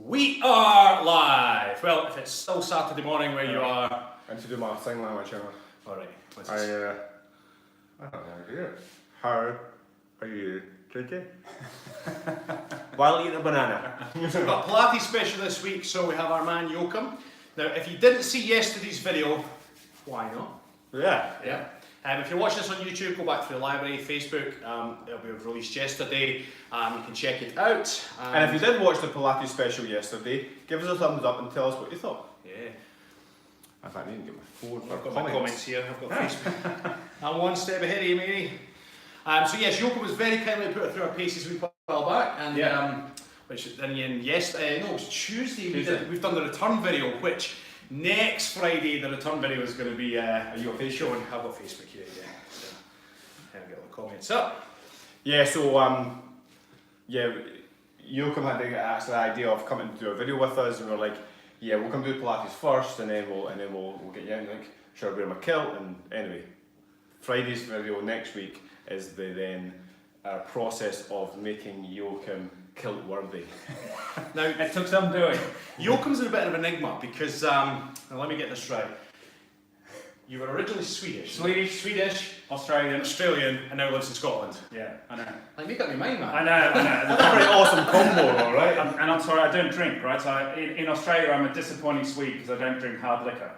We are live! Well, if it's still Saturday morning where you are... I need to do my thing language, you know. Alright, what's I this? don't know here. How are you today? While eating a banana. We've got Pilates special this week, so we have our man Joachim. Now, if you didn't see yesterday's video, why not? Yeah. If you're watching this on YouTube, go back to the library, Facebook. It'll be released yesterday. You can check it out. And if you did watch the Pilates special yesterday, give us a thumbs up and tell us what you thought. Yeah. In fact, I need to get my phone for I've got my comments here. I've got Facebook. I'm one step ahead of you, matey. So yes, Joachim was very kindly put through our paces a while back, and which in the end, it was Tuesday. We've done the return video, which next Friday the return video is going to be. Are you on Facebook? I've got Facebook here, yeah. So I'll get all the comments up. Yeah. So Joachim had the idea of coming to do a video with us, and we were like, yeah, we'll come do Pilates first, and then we'll get you in. Like, sure, wear my kilt, and anyway, Friday's video next week is the process of making Joachim kilt worthy. Now it took some doing. Joachim's a bit of an enigma because now let me get this right. You were originally Swedish, Australian, and now lives in Scotland. Yeah, I know. Like, make up your mind, man. I know. That's a pretty awesome combo, all right? And I'm sorry, I don't drink, right? So in Australia, I'm a disappointing Swede because I don't drink hard liquor.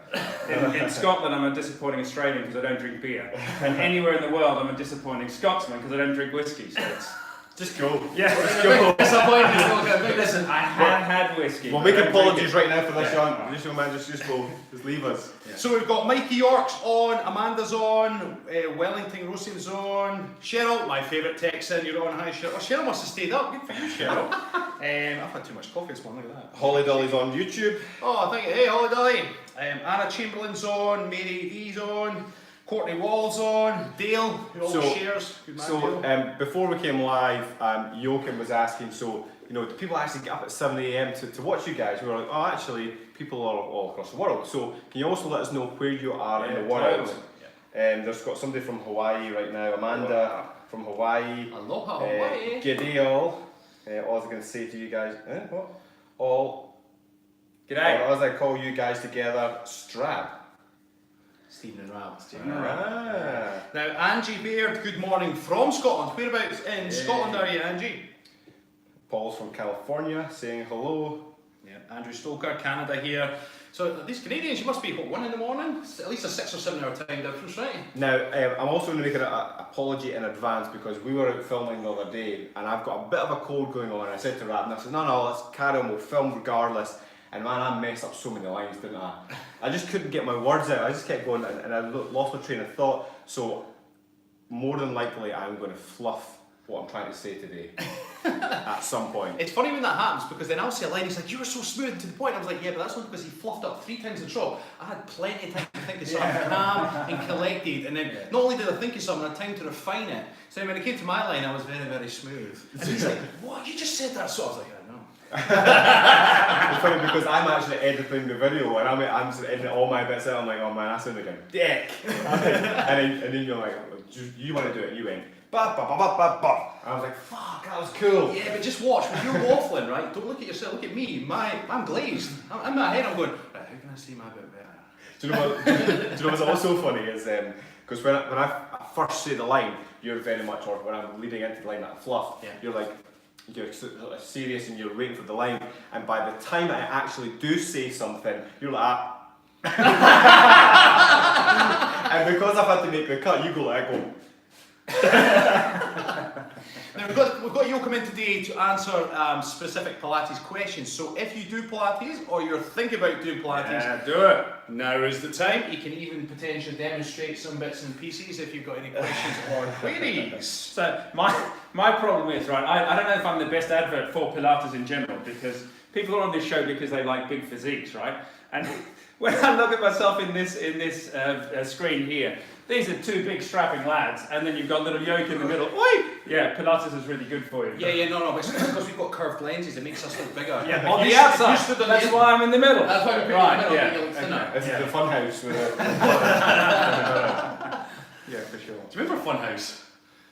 In Scotland, I'm a disappointing Australian because I don't drink beer. And anywhere in the world, I'm a disappointing Scotsman because I don't drink whiskey. So it's Just go. yeah, Just go. Disappointed. listen, I have had whiskey. We'll but I make don't drink apologies it. right now for this, Yeah. Sean. This young man, just go. Just leave us. Yeah. So we've got Mikey York's on, Amanda's on, Wellington Rosin's on, Cheryl, my favourite Texan, you're on. Hi Cheryl. Oh, Cheryl must have stayed up. Good for you, Cheryl. I've had too much coffee this morning. Look at that. Holly Dolly's on YouTube. Oh, thank you. Hey, Holly Dolly. Anna Chamberlain's on, Mary D's on, Courtney Wall's on, Dale, who always shares. Good man, Dale. Before we came live, Joachim was asking, do people actually get up at 7 AM to watch you guys? We were like, oh, actually, people are all across the world. So can you also let us know where you are in the world? Totally. There's got somebody from Hawaii right now, Amanda from Hawaii. Aloha, Hawaii. G'day all. All I was going to say to you guys, what? All. G'day. Or as I call you guys together, Strab. Stephen and Rab. Ah. Now, Angie Baird, good morning from Scotland. Whereabouts in Scotland are you, Angie? Paul's from California saying hello. Yeah, Andrew Stoker, Canada here. So these Canadians, you must be, 1 in the morning? At least a 6 or 7 hour time difference, right? Now, I'm also going to make an apology in advance because we were out filming the other day and I've got a bit of a cold going on. I said to Rab, and I said, no, let's carry on, we'll film regardless. And man, I messed up so many lines, didn't I? I just couldn't get my words out. I just kept going and I lost my train of thought. So, more than likely, I'm going to fluff what I'm trying to say today at some point. It's funny when that happens because then I'll say a line, he's like, you were so smooth and to the point. I was like, yeah, but that's not because he fluffed up 3 times the drop. I had plenty of time to think of something calm and collected. And then not only did I think of something, I had time to refine it. So when it came to my line, I was very, very smooth. And he's like, what? You just said that. So I was like, I know. It's funny because I'm actually editing the video and I'm just editing all my bits out. I'm like, oh man, I sound like a dick. and then you're like, you want to do it? And you went, ba ba ba ba ba ba. I was like, fuck, that was cool. Yeah, but just watch. When you're waffling, right? Don't look at yourself. Look at me. I'm glazed. I'm in my head. I'm going, right, how can I say my bit better? Do you know what's also funny is because when I first say the line, you're very much, or when I'm leading into the line that fluff, you're like. You're serious and you're waiting for the line, and by the time I actually do say something, you're like, and because I've had to make the cut, you go like, I go. Now we've got Joachim in today to answer specific Pilates questions. So if you do Pilates or you're thinking about doing Pilates, do it. now is the time. You can even potentially demonstrate some bits and pieces if you've got any questions or queries. So my problem is, right, I don't know if I'm the best advert for Pilates in general because people are on this show because they like big physiques, right? And when I look at myself in this screen here, these are 2 big strapping lads, and then you've got little yoke in the middle. Oi! Yeah, Pilates is really good for you. Yeah, no, but it's because we've got curved lenses, it makes us look bigger. Yeah, on the outside. That's why I'm in the middle. That's why we put right, it in the middle, yeah. you look thinner. This is the fun house with it. Yeah, for sure. Do you remember Funhouse?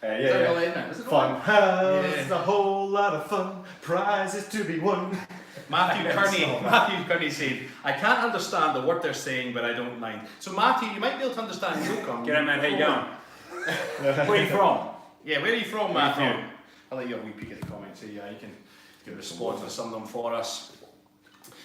Yeah. Was it Fun house, Yeah. a whole lot of fun, prizes to be won. Matthew Kearney said, I can't understand the word they're saying, but I don't mind. So Matthew, you might be able to understand yoga. Get on, man, how you going? Where are you from? Yeah, where are you from, Matthew? I'll let you have a wee peek at the comments here. Yeah, you can respond to some of them for us.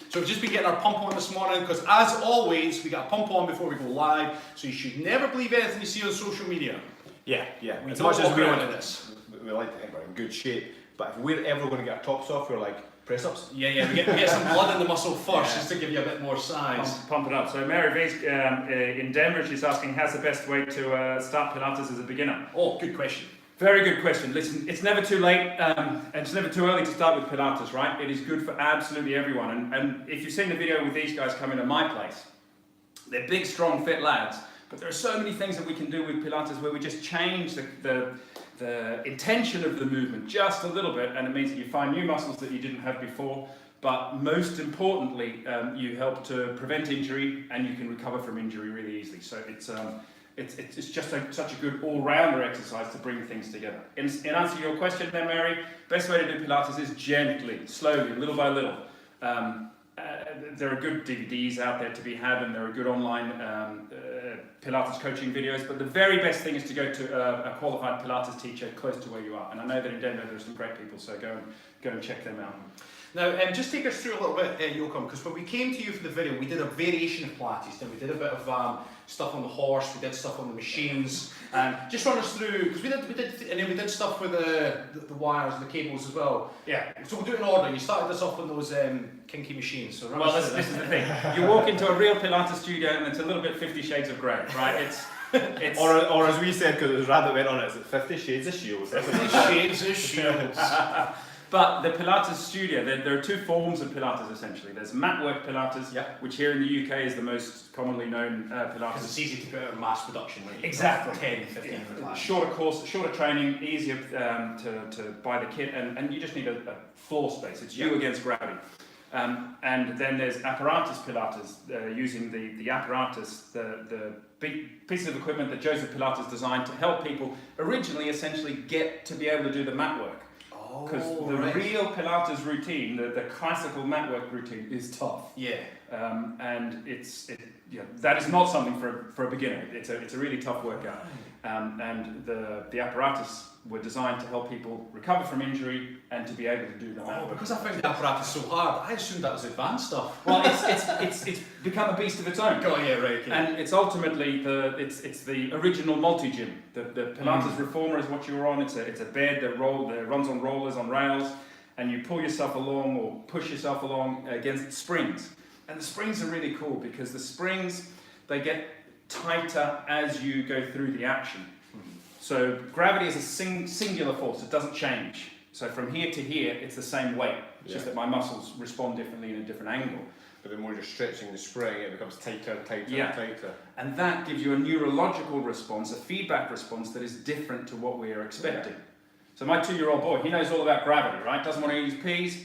So we've just been getting our pump on this morning because, as always, we got a pump on before we go live. So you should never believe anything you see on social media. Yeah. We As don't much as walk we around want in this. we like to think we're in good shape, but if we're ever going to get our tops off, we're like press ups. Yeah, we get some blood in the muscle first just to give you a bit more size. Pump it up. So Mary V's in Denver, she's asking, how's the best way to start Pilates as a beginner? Oh, good question. Very good question. Listen, it's never too late and it's never too early to start with Pilates, right? It is good for absolutely everyone. And if you've seen the video with these guys coming to my place, they're big, strong, fit lads. But there are so many things that we can do with Pilates where we just change the intention of the movement just a little bit, and it means that you find new muscles that you didn't have before. But most importantly, you help to prevent injury, and you can recover from injury really easily. So it's just such a good all-rounder exercise to bring things together. In answer to your question there, Mary, best way to do Pilates is gently, slowly, little by little. There are good DVDs out there to be had, and there are good online Pilates coaching videos, but the very best thing is to go to a qualified Pilates teacher close to where you are. And I know that in Denver there are some great people, so go and check them out. Now, just take us through a little bit, Joachim, because when we came to you for the video, we did a variation of Pilates. Then we did a bit of stuff on the horse, we did stuff on the machines, and just run us through, because and then we did stuff with the wires and the cables as well. Yeah. So we'll do it in order. You started us off on those kinky machines. So well, this is the thing. You walk into a real Pilates studio, and it's a little bit 50 Shades of Grey, right? It's or as we said, because it was Rad that went on it, it's 50 Shades of Shields. 50 Shades of Shields. But the Pilates studio, there are two forms of Pilates essentially. There's mat work Pilates, which here in the UK is the most commonly known Pilates. It's easy to put out in mass production. Right? Exactly. 10, 15 yeah. Shorter course, shorter training, easier to buy the kit, and you just need a floor space. It's you against gravity. And then there's apparatus Pilates, using the apparatus, the big piece of equipment that Joseph Pilates designed to help people originally essentially get to be able to do the mat work. Because the real Pilates routine, the classical mat work routine, is tough. Yeah. And that is not something for a beginner. It's a really tough workout. And the apparatus were designed to help people recover from injury and to be able to do the mat work. Because I found the apparatus so hard, I assumed that was advanced stuff. Well, it's become a beast of its own. Oh yeah, right. Okay. And it's ultimately it's the original multi-gym. The Pilates Reformer is what you were on. It's a bed that runs on rollers on rails, and you pull yourself along or push yourself along against springs. And the springs are really cool because the springs, they get tighter as you go through the action. So gravity is a singular force, it doesn't change. So from here to here, it's the same weight. It's just that my muscles respond differently in a different angle. But the more you're stretching the spring, it becomes tighter and tighter and tighter. And that gives you a neurological response, a feedback response that is different to what we are expecting. So my 2-year-old boy, he knows all about gravity, right? Doesn't want to eat his peas,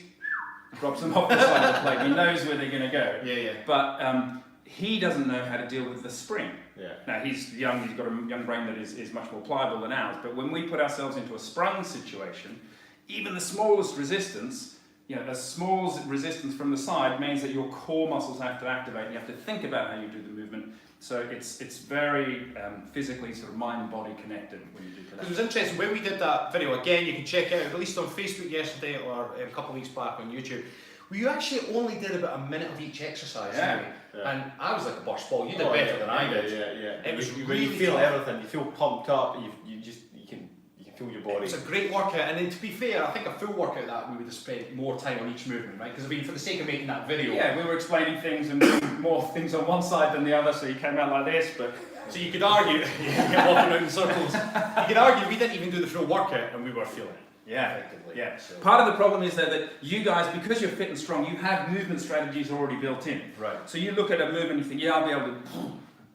drops them off the side of the plate. He knows where they're going to go. Yeah. But he doesn't know how to deal with the spring. Yeah. Now he's young, he's got a young brain that is much more pliable than ours, but when we put ourselves into a sprung situation, even the smallest resistance, a small resistance from the side means that your core muscles have to activate, and you have to think about how you do the movement. So it's very physically sort of mind-body connected when you do that. It was interesting, when we did that video, again, you can check out, released on Facebook yesterday or a couple of weeks back on YouTube, we actually only did about a minute of each exercise. Yeah. And I was like a burst ball. You did better than I did. Yeah. It was when really you feel tough. everything, you feel pumped up, you can feel your body. It was a great workout, and then to be fair, I think a full workout that we would have spent more time on each movement, right? Because for the sake of making that video. Yeah, we were explaining things and doing more things on one side than the other, so you came out like this, but... So you could argue, you're walking around in circles, you could argue we didn't even do the full workout and we were feeling it. Yeah, effectively. yeah. So. Part of the problem is that you guys, because you're fit and strong, you have movement strategies already built in. Right. So you look at a movement and you think, yeah, I'll be able to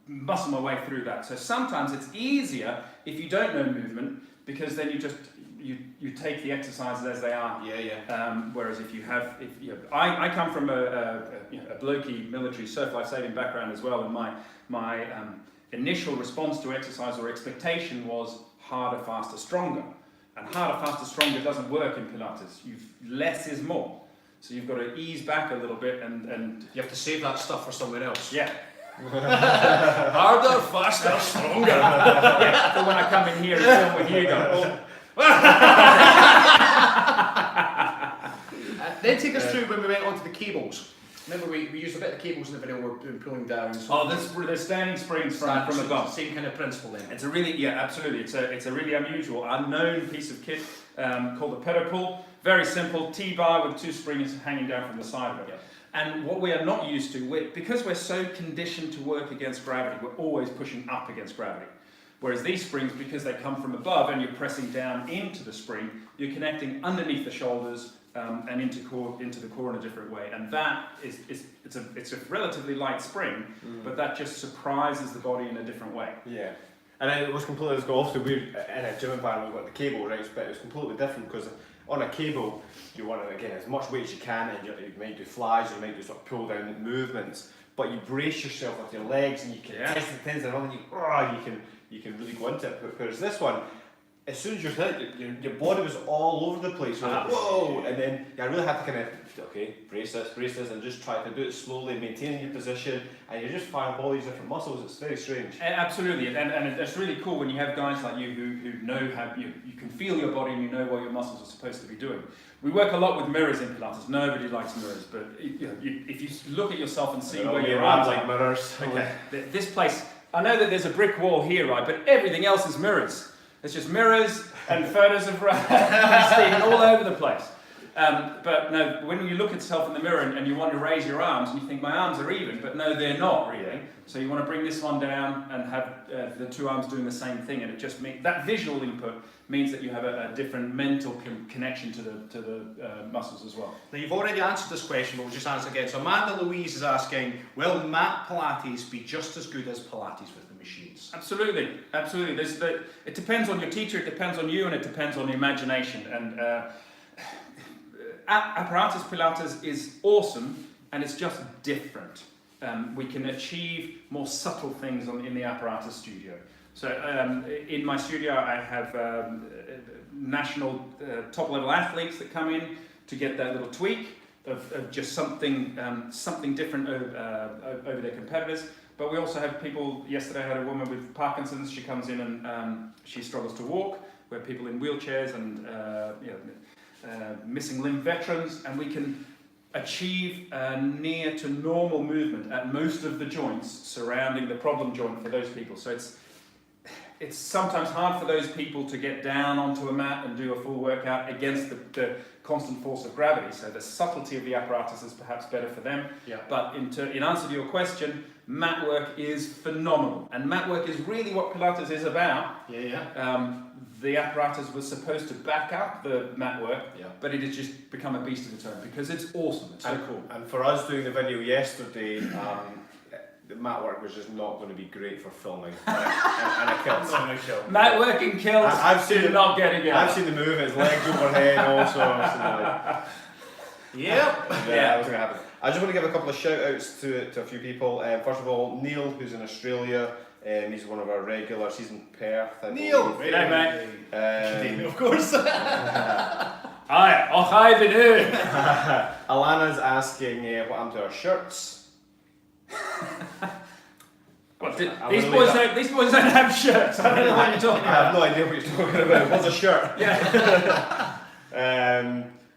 muscle my way through that. So sometimes it's easier if you don't know movement, because then you take the exercises as they are. Yeah. Whereas if you have, I come from a blokey military surf life saving background as well, and my initial response to exercise or expectation was harder, faster, stronger. And harder, faster, stronger doesn't work in Pilates. Less is more. So you've got to ease back a little bit and You have to save that stuff for somewhere else. yeah. Harder, faster, stronger. Yeah, for when I come in here and film with you guys. Then take us through when we went onto the cables. Remember we used a bit of the cables in the video we're pulling down. So Oh, there's standing springs from above. Same kind of principle then. It's a really, yeah, absolutely. It's a really unusual, unknown piece of kit called a pedal. Very simple T-bar with 2 springs hanging down from the side of it. Yeah. And what we are not used to, because we're so conditioned to work against gravity, we're always pushing up against gravity. Whereas these springs, because they come from above and you're pressing down into the spring, you're connecting underneath the shoulders and into the core in a different way. And that it's a relatively light spring, but that just surprises the body in a different way. Yeah. And it was completely, let's go off to, we in a gym environment, we've got the cable, right, but it was completely different because on a cable, you want to, again, as much weight as you can, and you might do flies, you might do sort of pull down movements, but you brace yourself with your legs and you can test the tendons and you can really go into it. Whereas this one, as soon as you're hit, your body was all over the place. You're like, whoa! And then you really have to kind of, okay, brace this, and just try to do it slowly, maintaining your position, and you're just firing all these different muscles. It's very strange. Absolutely, and it's really cool when you have guys like you who know how you can feel your body and you know what your muscles are supposed to be doing. We work a lot with mirrors in Pilates. Nobody likes mirrors, but if you look at yourself and see where your arms like mirrors. Okay, this place, I know that there's a brick wall here, right? But everything else is mirrors. It's just mirrors and photos of Stephen all over the place. But no, when you look at yourself in the mirror and you want to raise your arms and you think my arms are even, but no, they're not really. So you want to bring this one down and have the 2 arms doing the same thing, and it just means that visual input means that you have a different mental connection to the muscles as well. Now you've already answered this question, but we'll just answer again. So Amanda Louise is asking, will mat Pilates be just as good as Pilates with the machines? Absolutely, absolutely. It depends on your teacher, it depends on you, and it depends on the imagination. And apparatus Pilates is awesome, and it's just different. We can achieve more subtle things in the apparatus studio. So in my studio I have national top-level athletes that come in to get that little tweak of just something different over their competitors. But we also have people, yesterday I had a woman with Parkinson's, she comes in and she struggles to walk. We have people in wheelchairs and missing limb veterans, and we can achieve near to normal movement at most of the joints surrounding the problem joint for those people. So it's sometimes hard for those people to get down onto a mat and do a full workout against the constant force of gravity. So the subtlety of the apparatus is perhaps better for them. Yeah. But in answer to your question, mat work is phenomenal. And mat work is really what Pilates is about. The apparatus was supposed to back up the mat work, but it has just become a beast of its own because it's awesome. It's so cool. And for us doing the video yesterday, the mat work was just not going to be great for filming. And a kilt. Mat work and kilts. I've seen not getting it. I've seen the move. His legs overhead also. Yeah. That was going to happen. I just want to give a couple of shout outs to a few people. First of all, Neil, who's in Australia. He's one of our regulars. He's in Perth. Neil! Hey, mate. Of course. Hi, Alana's asking what happened to our shirts. These boys don't have shirts. I don't know what you're talking I have about. no idea what you're talking about. What's a shirt? Yeah.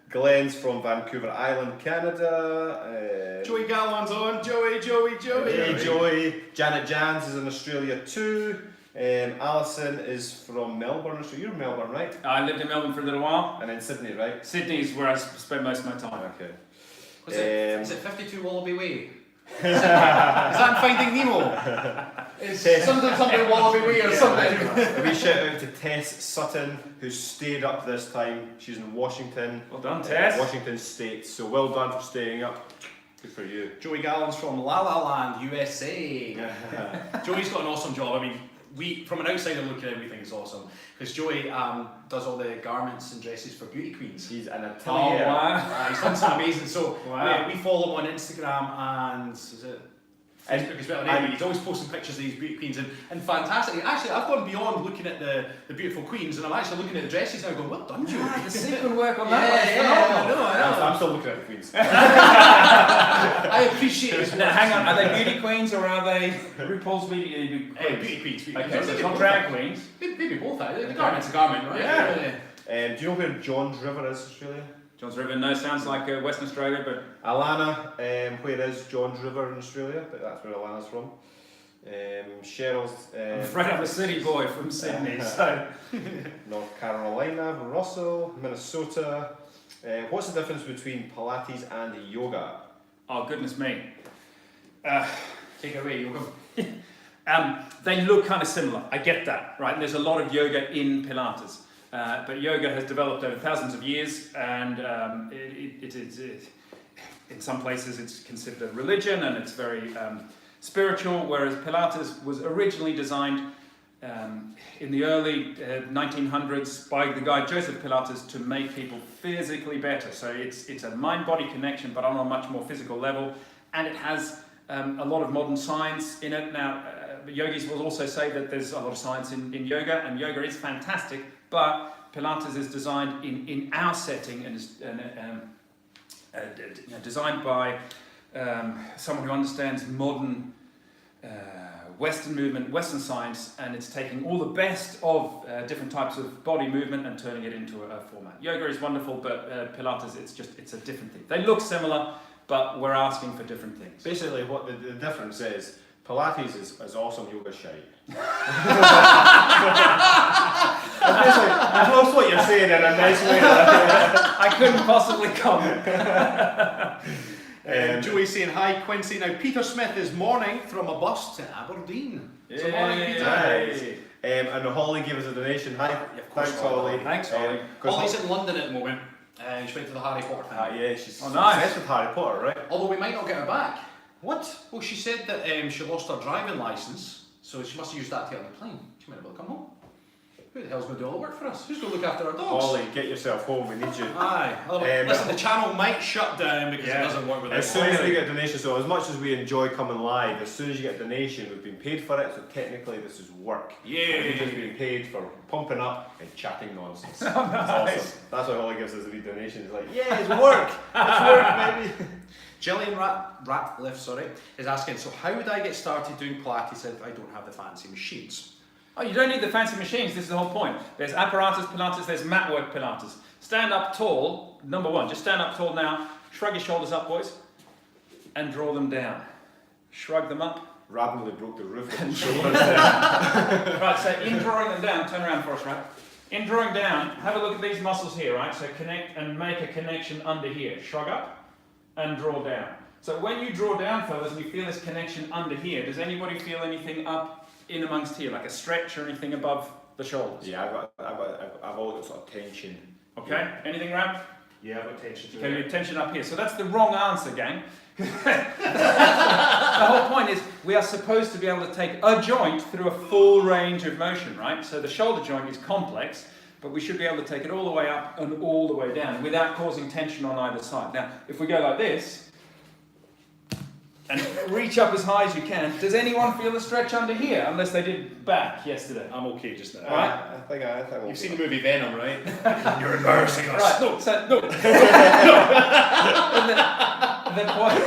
Glenn's from Vancouver Island, Canada. Joey Galwan's on. Joey. Hey, Joey. Janet Jans is in Australia too. Alison is from Melbourne. So you're in Melbourne, right? I lived in Melbourne for a little while. And then Sydney, right? Sydney is where I spent most of my time. Okay. Is it 52 Wallaby Way? Is that Finding Nemo? It's something Wallaby Way or something. A wee shout out to Tess Sutton, who's stayed up this time. She's in Washington. Well done, Tess. Washington State. So well done for staying up. Good for you. Joey Gallen's from La La Land, USA. Joey's got an awesome job. I mean, we from an outsider looking at everything is awesome because Joey does all the garments and dresses for beauty queens. He's an atelier. Oh wow! He's done some amazing. So wow. we follow him on Instagram and is it Facebook as well. And he's always posting pictures of these beauty queens and fantastic. Actually, I've gone beyond looking at the beautiful queens, and I'm actually looking at the dresses now going, well done, Joe. The sequin work on that one's I phenomenal. know. I'm still looking at the queens. I appreciate it. Now, hang on, are they beauty queens or are they RuPaul's beauty queens? Beauty queens. Okay, so it's not drag queens. Maybe both. The garment's a garment, right? Yeah. Do you know where John's River is, Australia? John's River, no, sounds like Western Australia, but... Alana, where is John's River in Australia? But that's where Alana's from. Cheryl's... I'm afraid I'm a city boy from Sydney, so... North Carolina, Russell, Minnesota. What's the difference between Pilates and yoga? Oh, goodness me. Take it away, yoga. They look kind of similar, I get that, right? And there's a lot of yoga in Pilates. But yoga has developed over thousands of years, and in some places it's considered a religion and it's very spiritual, whereas Pilates was originally designed in the early 1900s by the guy Joseph Pilates to make people physically better. So it's a mind-body connection, but on a much more physical level, and it has a lot of modern science in it. Now, yogis will also say that there's a lot of science in yoga, and yoga is fantastic, but Pilates is designed in our setting and is designed by someone who understands modern Western movement, Western science, and it's taking all the best of different types of body movement and turning it into a format. Yoga is wonderful, but Pilates, it's a different thing. They look similar, but we're asking for different things. Basically, what the difference is, Pilates is awesome, yoga shite. That's what you're saying in a nice way. I couldn't possibly comment. Joey's saying hi, Quincy. Now, Peter Smith is mourning from a bus to Aberdeen. So morning, Peter. Nice. And Holly gave us a donation. Hi, thanks, Holly. Thanks, Holly. Holly's in London at the moment. She went to the Harry Potter thing. Yeah, she's nice. obsessed with Harry Potter, right? Although we might not get her back. What? Well, she said that she lost her driving licence, so she must have used that to get on the plane. She might not be able to come home. Who the hell's going to do all the work for us? Who's going to look after our dogs? Holly, get yourself home, we need you. Aye. Listen, the channel might shut down because it doesn't work with As us. soon as we get a donation, so as much as we enjoy coming live, as soon as you get a donation, we've been paid for it, so technically this is work. Yeah. We've just been paid for pumping up and chatting nonsense. Oh, nice. That's awesome. That's why Holly gives us a wee donation. He's like, yeah, it's work. It's work, baby. Gillian Ratliff, is asking, so how would I get started doing Pilates if I don't have the fancy machines? Oh, you don't need the fancy machines, this is the whole point. There's apparatus Pilates, there's mat work Pilates. Stand up tall, number one, just stand up tall now, shrug your shoulders up, boys, and draw them down. Shrug them up. Randomly broke the roof with the shoulders down. Right, so in drawing them down, turn around for us, right? In drawing down, have a look at these muscles here, right? So connect and make a connection under here. Shrug up and draw down. So when you draw down, fellas, and you feel this connection under here, does anybody feel anything up in amongst here, like a stretch or anything above the shoulders? Yeah, I've always got sort of tension. Okay, anything, Ram? Yeah, I've got tension too. Okay, tension up here. So that's the wrong answer, gang. The whole point is we are supposed to be able to take a joint through a full range of motion, right? So the shoulder joint is complex, but we should be able to take it all the way up and all the way down without causing tension on either side. Now, if we go like this, and reach up as high as you can. Does anyone feel the stretch under here? Unless they did back yesterday. I'm okay just now. Right? I think You've seen the movie Venom, right? You're embarrassing us. Right. No. So, no. the point.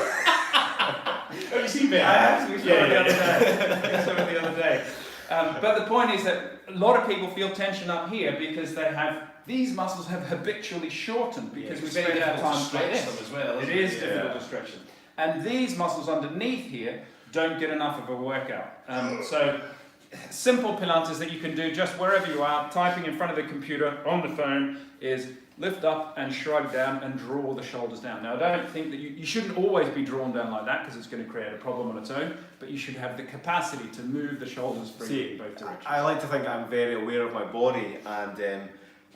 Have you seen Venom? I actually saw it the other day. I saw it the other day. But the point is that a lot of people feel tension up here because they have these muscles have habitually shortened because we spend our time like this. Them as well. It is difficult to stretch them. And these muscles underneath here don't get enough of a workout. So simple Pilates that you can do just wherever you are, typing in front of the computer, on the phone, is lift up and shrug down and draw the shoulders down. Now I don't think that you shouldn't always be drawn down like that because it's going to create a problem on its own, but you should have the capacity to move the shoulders freely in both directions. I like to think I'm very aware of my body, and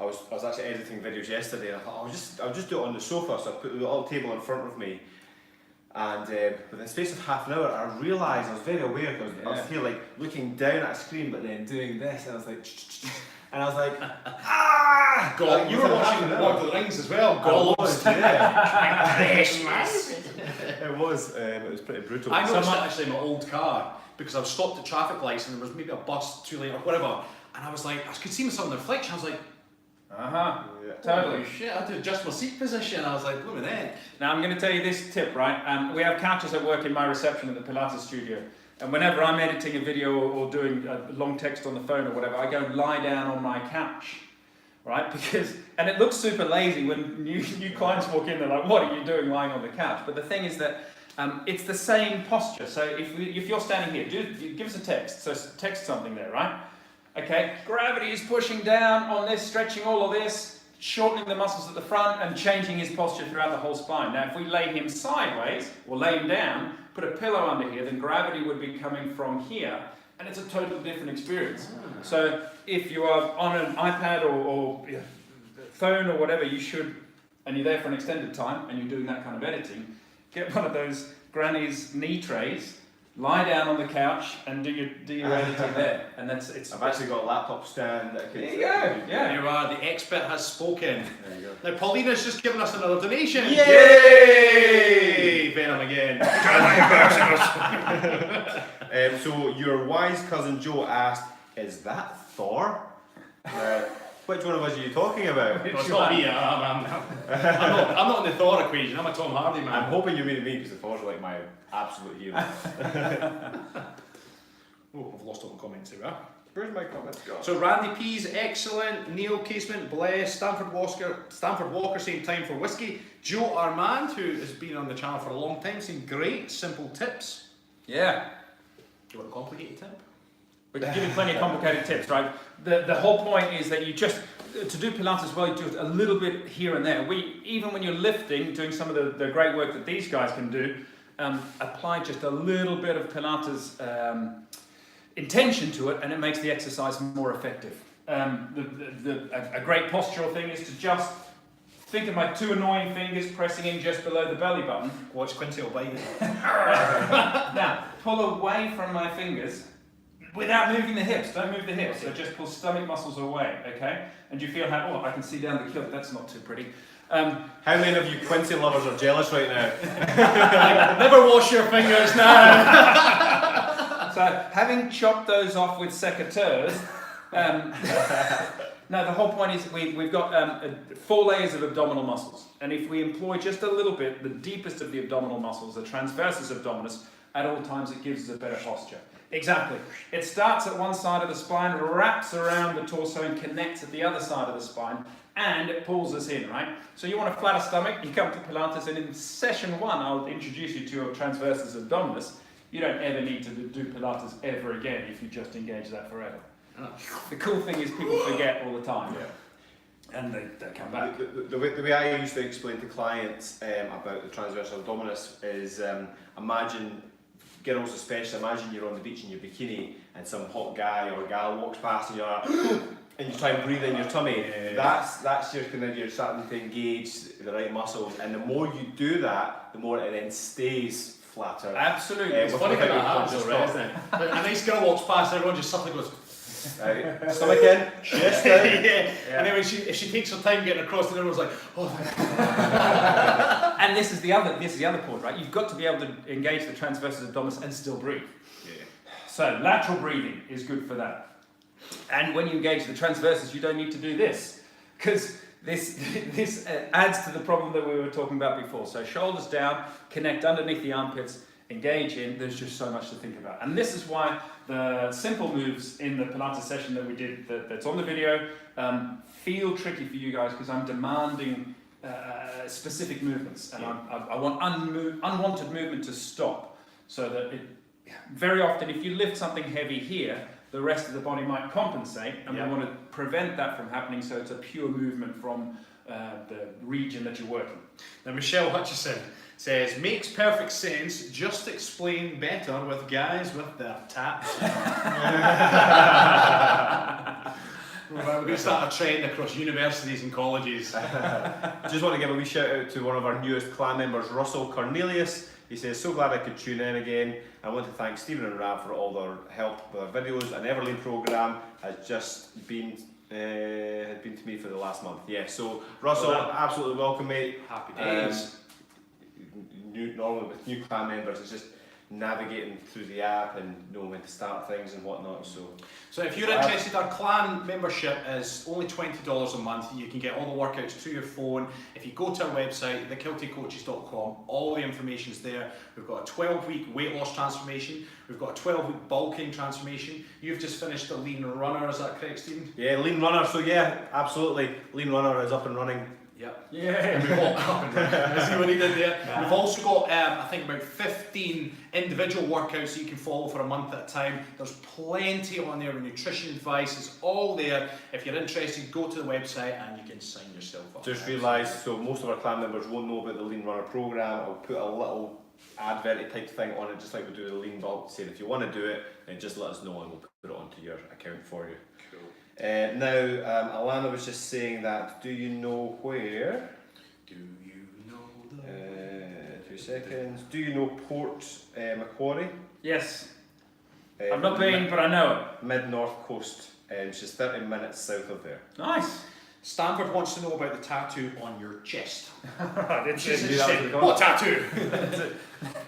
I was actually editing videos yesterday, and I thought I'll just do it on the sofa. So I put the little table in front of me. And within the space of half an hour, I realised I was very aware because I was here like looking down at a screen, but then doing this, and I was like, and I was like, ah! God, you were watching Lord of the Rings as well. Gollum, yeah. It was pretty brutal. I noticed it actually in my old car because I was stopped at traffic lights and there was maybe a bus too late or whatever, and I was like, I could see myself in the reflection. I was like, totally. Shit, I had to adjust my seat position. I was like, blooming heck. Now I'm going to tell you this tip, right? We have couches at work in my reception at the Pilates studio, and whenever I'm editing a video or doing a long text on the phone or whatever, I go lie down on my couch. Right, and it looks super lazy when new clients walk in. They're like, "What are you doing lying on the couch?" But the thing is that it's the same posture. So if you're standing here, give us a text. So text something there, right? Okay, gravity is pushing down on this, stretching all of this, shortening the muscles at the front, and changing his posture throughout the whole spine. Now, if we lay him sideways or lay him down, put a pillow under here, then gravity would be coming from here. And it's a totally different experience. So if you are on an iPad or phone or whatever, you should, and you're there for an extended time and you're doing that kind of editing, get one of those granny's knee trays, lie down on the couch and do your editing there. And I've actually got a laptop stand that there you go. Yeah. You are, the expert has spoken. There you go. Now Paulina's just given us another donation. Yay! Venom again. So your wise cousin Joe asked, "Is that Thor?" Which one of us are you talking about? No, it's not me. I'm not on the Thor equation. I'm a Tom Hardy man. I'm hoping you mean me because the Thor's like my absolute hero. Oh, I've lost all the comments here. Where's my comments gone? So Randy P's excellent. Neil Casement, bless. Stanford Walker saying time for whiskey. Joe Armand, who has been on the channel for a long time, saying great simple tips. Yeah. Do you want a complicated tip? We can give you plenty of complicated tips, right? The whole point is that you just, to do Pilates well, you do it a little bit here and there. Even when you're lifting, doing some of the great work that these guys can do, apply just a little bit of Pilates intention to it, and it makes the exercise more effective. A great postural thing is to just think of my two annoying fingers pressing in just below the belly button. Watch Quincy O'Brien. Now, pull away from my fingers without moving the hips. Don't move the hips. So just pull stomach muscles away, okay? And you feel how, oh, I can see down the kilt. That's not too pretty. How many of you Quincy lovers are jealous right now? Never wash your fingers now. So, having chopped those off with secateurs, no, the whole point is we've got 4 layers of abdominal muscles. And if we employ just a little bit, the deepest of the abdominal muscles, the transversus abdominis, at all times it gives us a better posture. Exactly. It starts at one side of the spine, wraps around the torso and connects at the other side of the spine, and it pulls us in, right? So you want a flatter stomach, you come to Pilates, and in session 1, I'll introduce you to your transversus abdominis. You don't ever need to do Pilates ever again if you just engage that forever. The cool thing is people forget all the time. Yeah. And they come back. The way I used to explain to clients about the transversal abdominis is imagine, girls especially, imagine you're on the beach in your bikini and some hot guy or gal walks past and you're like, and you try and breathe in your tummy. That's your kind of, you're starting to engage the right muscles, and the more you do that, the more it then stays flatter. Absolutely. It's funny how that happens already, isn't it? A nice girl walks past, everyone just suddenly goes, right. Stomach in, chest down. Yeah. And then if she takes her time getting across, then everyone's like, oh. And this is the other point, right? You've got to be able to engage the transversus abdominis and still breathe. Yeah. So lateral breathing is good for that. And when you engage the transversus, you don't need to do this, because this adds to the problem that we were talking about before. So shoulders down, connect underneath the armpits, engage in. There's just so much to think about. And this is why the simple moves in the Pilates session that we did, that's on the video, feel tricky for you guys, because I'm demanding specific movements, and I want unwanted movement to stop, so that very often if you lift something heavy here, the rest of the body might compensate, and we want to prevent that from happening, so it's a pure movement from the region that you're working. Now Michelle Hutchison says, makes perfect sense, just explain better with guys with their tats. We're going to start a trend across universities and colleges. Just want to give a wee shout out to one of our newest clan members, Russell Cornelius. He says, so glad I could tune in again. I want to thank Stephen and Rab for all their help with our videos. An Everlane programme has just been to me for the last month. Yeah, so Russell, absolutely welcome, mate. Happy days. normally with new clan members, it's just navigating through the app and knowing when to start things and whatnot. So if you're interested, our clan membership is only $20 a month. You can get all the workouts to your phone. If you go to our website, thekiltedcoaches.com, all the information is there. We've got a 12-week weight loss transformation. We've got a 12-week bulking transformation. You've just finished a lean runner, is that correct, Stephen? Yeah, lean runner. So yeah, absolutely, lean runner is up and running. Yep. Yeah. We've I see what he did there. Yeah. We've also got, I think, about 15 individual workouts that you can follow for a month at a time. There's plenty on there with nutrition advice. It's all there. If you're interested, go to the website and you can sign yourself up. Just realised, so most of our clan members won't know about the Lean Runner programme. I'll put a little advert type thing on it, just like we do the Lean Bulk, saying if you want to do it, then just let us know and we'll put it onto your account for you. Now, Alana was just saying that, do you know where? Do you know the... 2 seconds. Do you know Port Macquarie? Yes. I've not been, but I know it. Mid-North Coast, and she's 30 minutes south of there. Nice. Stanford wants to know about the tattoo on your chest. What tattoo?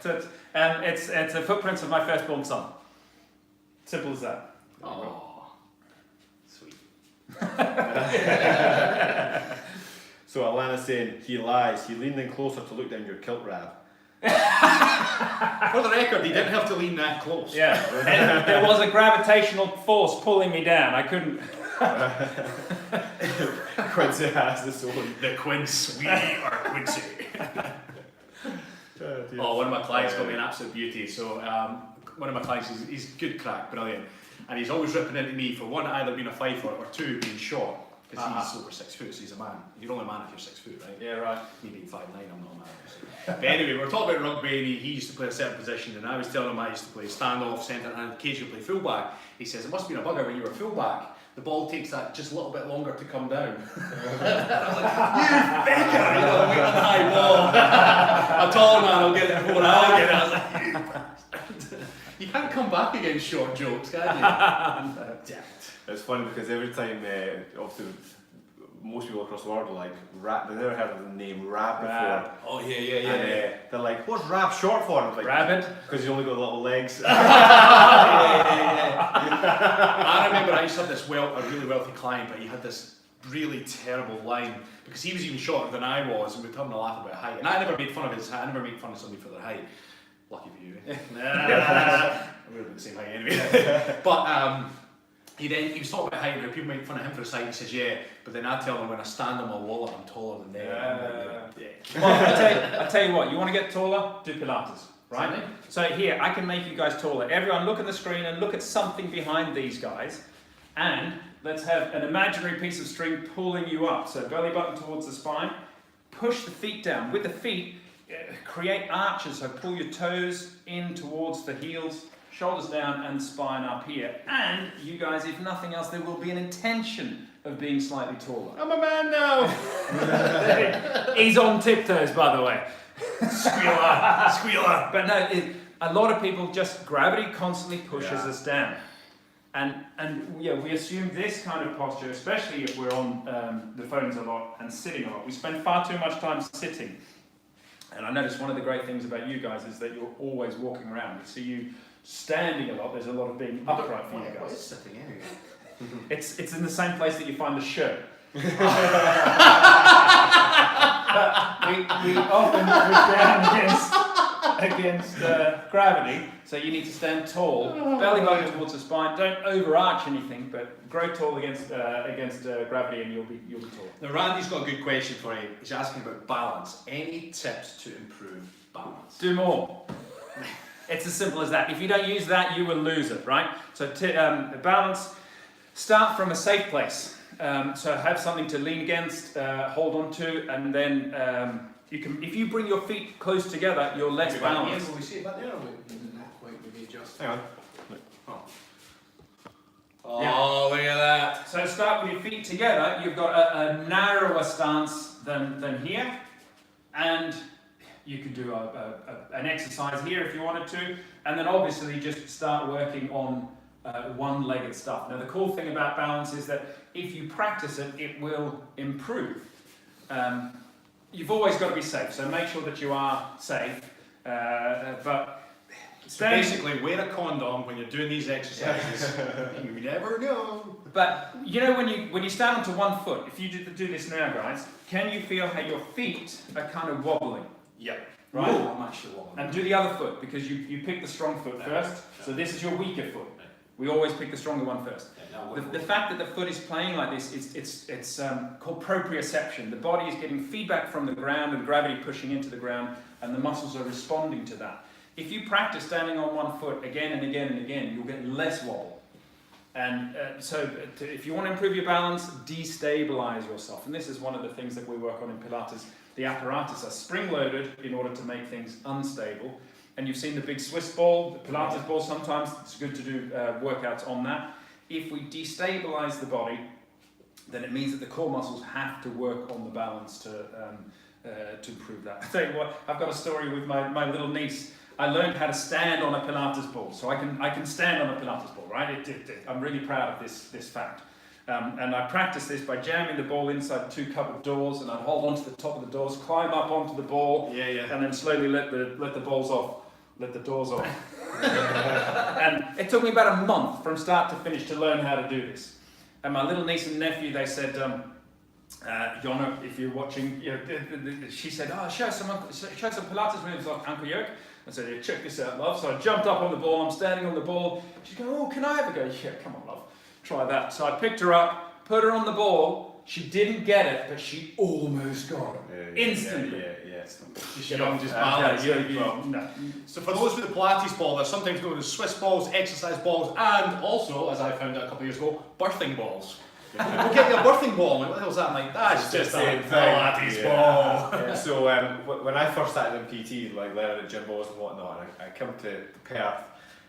It's the footprints of my firstborn son. Simple as that. Oh. Sweet. So Alana's saying, he lies, he leaned in closer to look down your kilt rab. For the record, he didn't have to lean that close. Yeah, and there was a gravitational force pulling me down. I couldn't. Quincy has this one. The Quince, we are Quincy. Oh, one of my clients got me an absolute beauty. So one of my clients, he's good crack, brilliant. And he's always ripping into me for one, either being a fifer or two, being short. Because he's over 6 foot, so he's a man. You're only a man if you're 6 foot, right? Yeah, right. Me being 5'9", I'm not a man. So. But anyway, we're talking about rugby, and he used to play a certain position, and I was telling him I used to play standoff, centre, and occasionally play fullback. He says, it must have been a bugger when you were fullback. The ball takes that just a little bit longer to come down. I was like, you beggar! You know, wait on the high ball. A tall man will get it before I'll get it. I was like, you bastard. You can't come back against short jokes, can you? Damn it. It's funny because every time, obviously, most people across the world are like, rap, they've never heard of the name Rab before. Oh, yeah. And they're like, what's Rab short for? Like, Rabbit? Because you only got little legs. Yeah. I remember I used to have this a really wealthy client, but he had this really terrible line because he was even shorter than I was, and we'd having a laugh about height. And I never made fun of his height. I never made fun of somebody for their height. Lucky for you. We're about the same height anyway. But he was talking about height, and people make fun of him for his height. He says, yeah, but then I tell them when I stand on my wallet, I'm taller than them. Well, I tell you what, you want to get taller? Do Pilates, right? Certainly. So here, I can make you guys taller. Everyone look at the screen and look at something behind these guys, and let's have an imaginary piece of string pulling you up. So belly button towards the spine, push the feet down. With the feet, create arches, so pull your toes in towards the heels, shoulders down and spine up here. And you guys, if nothing else, there will be an intention of being slightly taller. I'm a man now. He's on tiptoes, by the way. Squealer. But no, a lot of people just, gravity constantly pushes us down. And yeah, we assume this kind of posture, especially if we're on the phones a lot and sitting a lot. We spend far too much time sitting. And I notice one of the great things about you guys is that you're always walking around. We see you standing a lot. There's a lot of being upright for you guys. What is sitting anyway? It's in the same place that you find the shirt. But we often push down against gravity, so you need to stand tall, belly button towards the spine. Don't overarch anything, but grow tall against gravity, and you'll be tall. Now, Randy's got a good question for you. He's asking about balance. Any tips to improve balance? Do more. It's as simple as that. If you don't use that, you will lose it, right? So balance, start from a safe place. So have something to lean against, hold on to, and then you can. If you bring your feet close together, you're less balanced. Will we see it back there? Or not quite? Maybe just. Hang on. Oh, look at that. So start with your feet together. You've got a narrower stance than here, and you could do an exercise here if you wanted to, and then obviously just start working on one-legged stuff. Now the cool thing about balance is that if you practice it, it will improve. You've always got to be safe, so make sure that you are safe. But So basically, wear a condom when you're doing these exercises. You never know. But you know, when you stand onto one foot, if you do this now, guys, can you feel how your feet are kind of wobbling? Yeah. Right? Ooh, I'm actually wobbling. And do the other foot, because you pick the strong foot first. So this is your weaker foot. We always pick the stronger one first. The fact that the foot is playing like this, it's called proprioception. The body is getting feedback from the ground and gravity pushing into the ground, and the muscles are responding to that. If you practice standing on one foot again and again and again, you'll get less wobble. And if you want to improve your balance, destabilize yourself. And this is one of the things that we work on in Pilates. The apparatus are spring-loaded in order to make things unstable. And you've seen the big Swiss ball, the Pilates ball. Sometimes it's good to do workouts on that. If we destabilize the body, then it means that the core muscles have to work on the balance to improve that. I tell you what, I've got a story with my little niece. I learned how to stand on a Pilates ball, so I can stand on a Pilates ball, right? I'm really proud of this fact. And I practiced this by jamming the ball inside 2 cupboard doors, and I'd hold onto the top of the doors, climb up onto the ball, and then slowly let the balls off, let the doors off. And it took me about a month from start to finish to learn how to do this. And my little niece and nephew, they said, Jonna, if you're watching, she said, show some Pilates moves like Uncle Jörg. I said, yeah, check this out, love. So I jumped up on the ball, I'm standing on the ball. She's going, oh, can I ever go? Yeah, come on, love, try that. So I picked her up, put her on the ball. She didn't get it, but she almost got it. Instantly. Yeah. Just balance. No. So for those with the Pilates ball, they're sometimes known as Swiss balls, exercise balls, and also, as I found out a couple of years ago, birthing balls. We'll get you a birthing ball. I'm like, what the hell's that? I'm like, that's just a Pilates ball. Yeah. So when I first started in PT, like learning at gym balls and whatnot, I come to Perth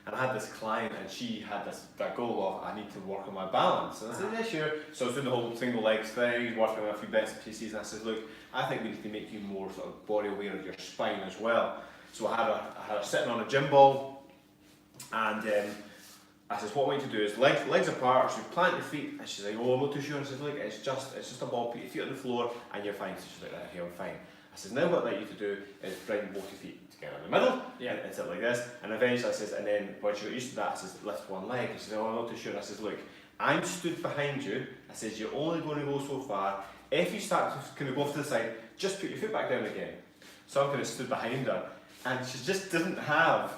and I had this client and she had that goal of, I need to work on my balance. And I said, yeah, sure. So I was doing the whole single legs thing, working on a few bits and pieces, and I said, look, I think we need to make you more sort of body aware of your spine as well. So I had her sitting on a gym ball, and I said, what I want you to do is legs apart, so you plant your feet, and she's like, oh, I'm not too sure. I said, look, it's just a ball, put your feet on the floor, and you're fine. So she's like, okay, I'm fine. I said, now what I'd like you to do is bring both your feet together in the middle, and sit like this, and eventually I says, and then once you get used to that, I says, lift one leg. And she said, oh, I'm not too sure. And I says, look, I'm stood behind you. I says, you're only going to go so far. If you start to kind of go off to the side, just put your foot back down again. So I'm kind of stood behind her, and she just didn't have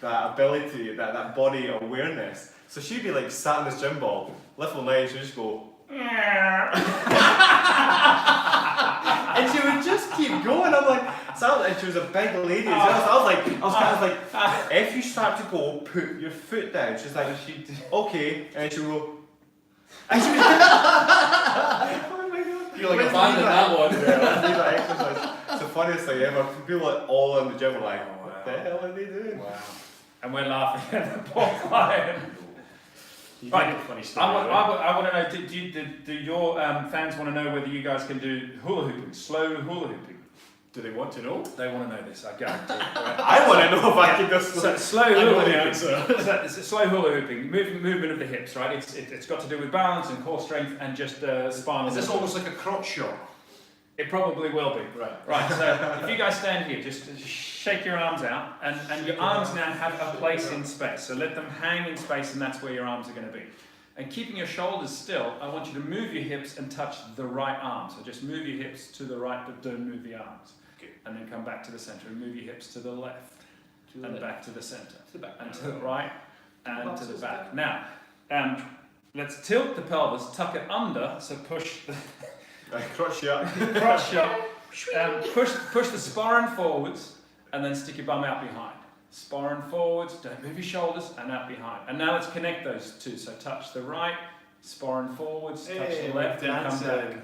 that ability, that body awareness. So she'd be like sat in this gym ball, lift one leg, she'd just go, and she would just keep going. I'm like, and she was a big lady as well. So I was kind of like, if you start to go, put your foot down. She's like, okay, and she would go, and she was oh my god. You're like abandoned that one. Yeah, I need that exercise. It's the funniest thing ever. People like all in the gym are like, what the hell are they doing? Wow. And we're laughing at the ball flying. Right. Funny story, I want to know, do your fans want to know whether you guys can do hula hooping, slow hula hooping? Do they want to know? They want to know this, I guarantee. Right? I want to know if I can do slow hula hooping. Slow hula hooping, movement of the hips, right? It's got to do with balance and core strength and just spinal. Is this almost like a crotch shot? It probably will be. Right, so if you guys stand here, just shake your arms out, and your arms now have a place in space. So let them hang in space, and that's where your arms are going to be. And keeping your shoulders still, I want you to move your hips and touch the right arm. So just move your hips to the right, but don't move the arms. Okay. And then come back to the center, and move your hips to the left, and back to the center, and to the right, and to the back. Now, let's tilt the pelvis, tuck it under, so push the... crotch shot. Crotch shot. Push the spine forwards, and then stick your bum out behind. Spine forwards, don't move your shoulders, and out behind. And now let's connect those two. So touch the right, spine forwards, touch the left, and come back.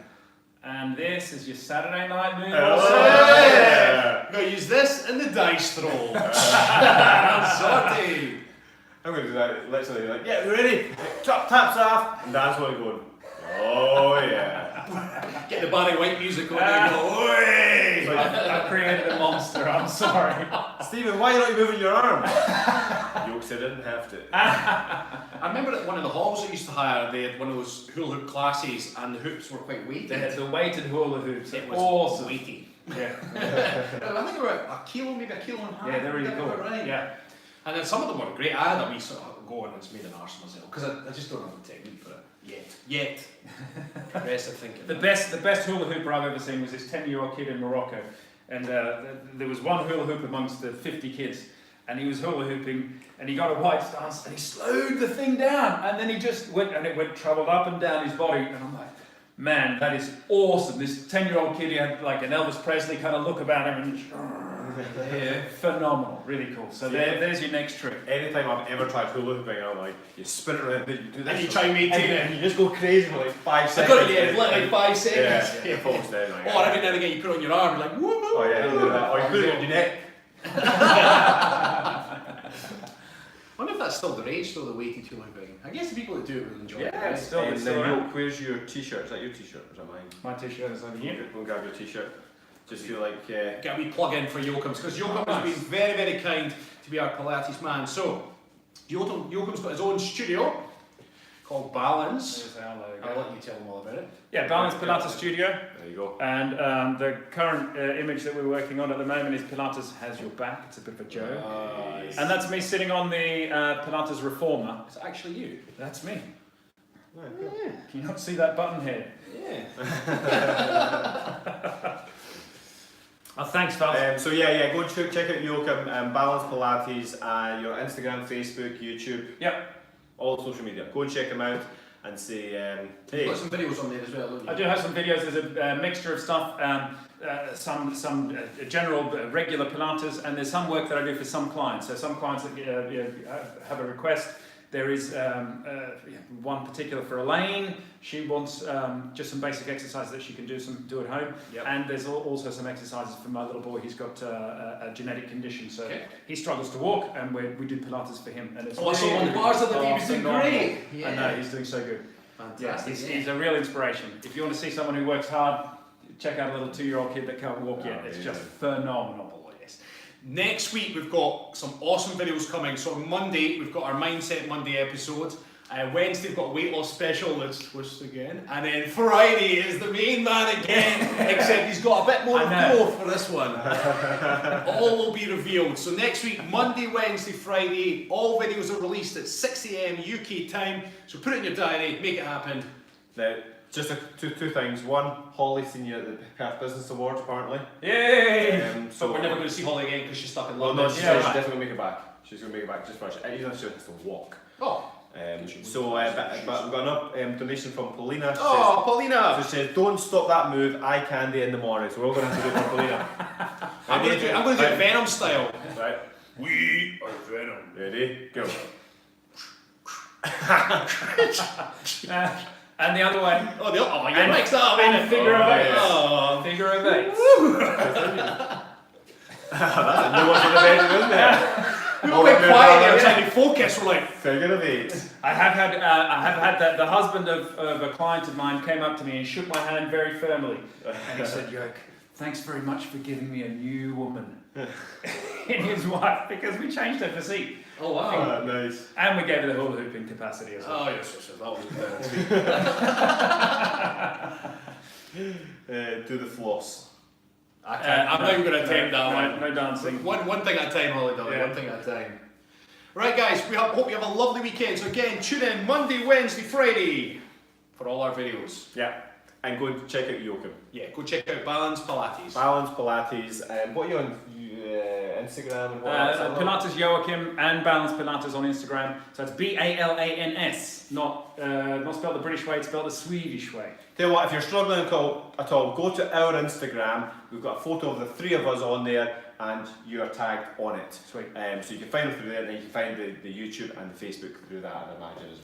And this is your Saturday night move. I'm going to use this in the dice throw. Sorry. I'm going to do that literally like, yeah, we're ready. Top taps off, and that's what we're going. Oh yeah. Get the Barry White music on and go, oi! So I've created a monster, I'm sorry. Stephen, why are you not moving your arm? Jokes, I didn't have to. I remember at one of the halls I used to hire, they had one of those hula hoop classes and the hoops were quite weighty. They had the weighted hula hoops. It was awesome. weighty. Yeah. I think they were a kilo, maybe a kilo and a half. Yeah, they're really cool. Right. Yeah. And then some of them were great. I had a wee sort of go on and just made an arse of myself because I just don't have the technique for it yet. The rest of thinking. The best hula hooper I've ever seen was this 10-year-old kid in Morocco, and there was one hula hoop amongst the 50 kids, and he was hula hooping, and he got a white stance, and he slowed the thing down, and then he just went, and it went travelled up and down his body, and I'm like, man, that is awesome. This 10-year-old kid, he had like an Elvis Presley kind of look about him, and yeah, phenomenal, really cool. So there's your next trick. Anytime I've ever tried hula hooping, I'm like, you spin it around, you do this, And you try and maintain it. and you just go crazy for like 5 I seconds. got it, yeah, like 5 seconds. Yeah, it falls down. Like, Or every now and again you put it on your arm, you're like, whoop, whoop, oh yeah, you do that. Or you put it on your neck. I wonder if that's still the rage, though, the weighted hula hooping. I guess the people that do it will enjoy it. Yeah, Right? it's still, And it's then still around. where's your t-shirt? Is that your t-shirt or is that mine? My t-shirt is over here. Go and grab your t-shirt. Just feel like, Get a wee plug in for Joachim's, because Joachim has been very, very kind to be our Pilates man. So, Joachim's got his own studio called Balance. There's our logo. I'll let you tell them all about it. Yeah, Balance Pilates Studio. there you go. And the current image that we're working on at the moment is Pilates has your back. It's a bit of a joke. Nice. And that's me sitting on the Pilates Reformer. It's actually you. That's me. Oh, cool. Can you not see that button here? Yeah. Oh, thanks, Val. So yeah, go and check out Joachim, Balance Pilates, your Instagram, Facebook, YouTube. Yep. All social media. Go and check him out and say, You've hey. got some videos on there as well, don't you? I do have some videos. There's a mixture of stuff, some general regular Pilates, and there's some work that I do for some clients. So some clients that have a request. There is one particular for Elaine. She wants just some basic exercises that she can do at home. Yep. And there's also some exercises for my little boy. He's got a genetic condition, so Okay. he struggles to walk, and we do Pilates for him. And it's Oh, I saw on the bars of the he was doing phenomenal. great. I know, he's doing so good. Fantastic. Yeah, he's a real inspiration. If you want to see someone who works hard, check out a little 2-year-old kid that can't walk yet. It's just phenomenal. Oh, yes. Next week we've got some awesome videos coming. So on Monday we've got our Mindset Monday episode. Wednesday we've got a weight loss special, let's twist again. And then Friday is the main man again, except he's got a bit more growth for this one. All will be revealed. So next week, Monday, Wednesday, Friday, all videos are released at 6 AM UK time. So put it in your diary, make it happen. Now, just two things. One, Holly's seen you at the Perth Business Awards apparently. Yay! So we're never going to see Holly again because she's stuck in Well, London. no, she's Yeah, definitely going to make it back. She's going to make it back just for a and even if she has to walk. Oh. But we've got an donation from Paulina. She Oh, Paulina! says, she says, don't stop that move, eye candy in the morning. So we're all going to have to do it for Paulina. I'm going to do it Venom style. Right. We are Venom. Ready? Go. And the other way. Oh, you're And- mixed up. and ain't it? figure of eight. Oh. Figure of eight. That's a new one for the bedroom, isn't it? We were a bit quiet there trying to focus. We're like, Figure of eight. I have had the husband of a client of mine came up to me and shook my hand very firmly, and he said, "Yoke, thanks very much for giving me a new woman." In his wife, because we changed her physique. oh wow. Nice. And we gave her the hula hooping capacity as well. Oh yes, that was Do the floss. I can't. I'm not even going to attempt that one. No dancing. One thing at a time, Holly, darling. Yeah. One thing at a time. Right, guys. Hope you have a lovely weekend. So again, tune in Monday, Wednesday, Friday for all our videos. Yeah. And go and check out Joachim. Yeah, go check out Balance Pilates. Balance Pilates. What are you on Instagram and what else? Pilates Joachim and Balance Pilates on Instagram. So it's BALANS, not spelled the British way, it's spelled the Swedish way. Tell you what, if you're struggling at all, go to our Instagram. We've got a photo of the three of us on there, and you are tagged on it. Sweet. So you can find them through there, and then you can find the YouTube and the Facebook through that, I'd imagine.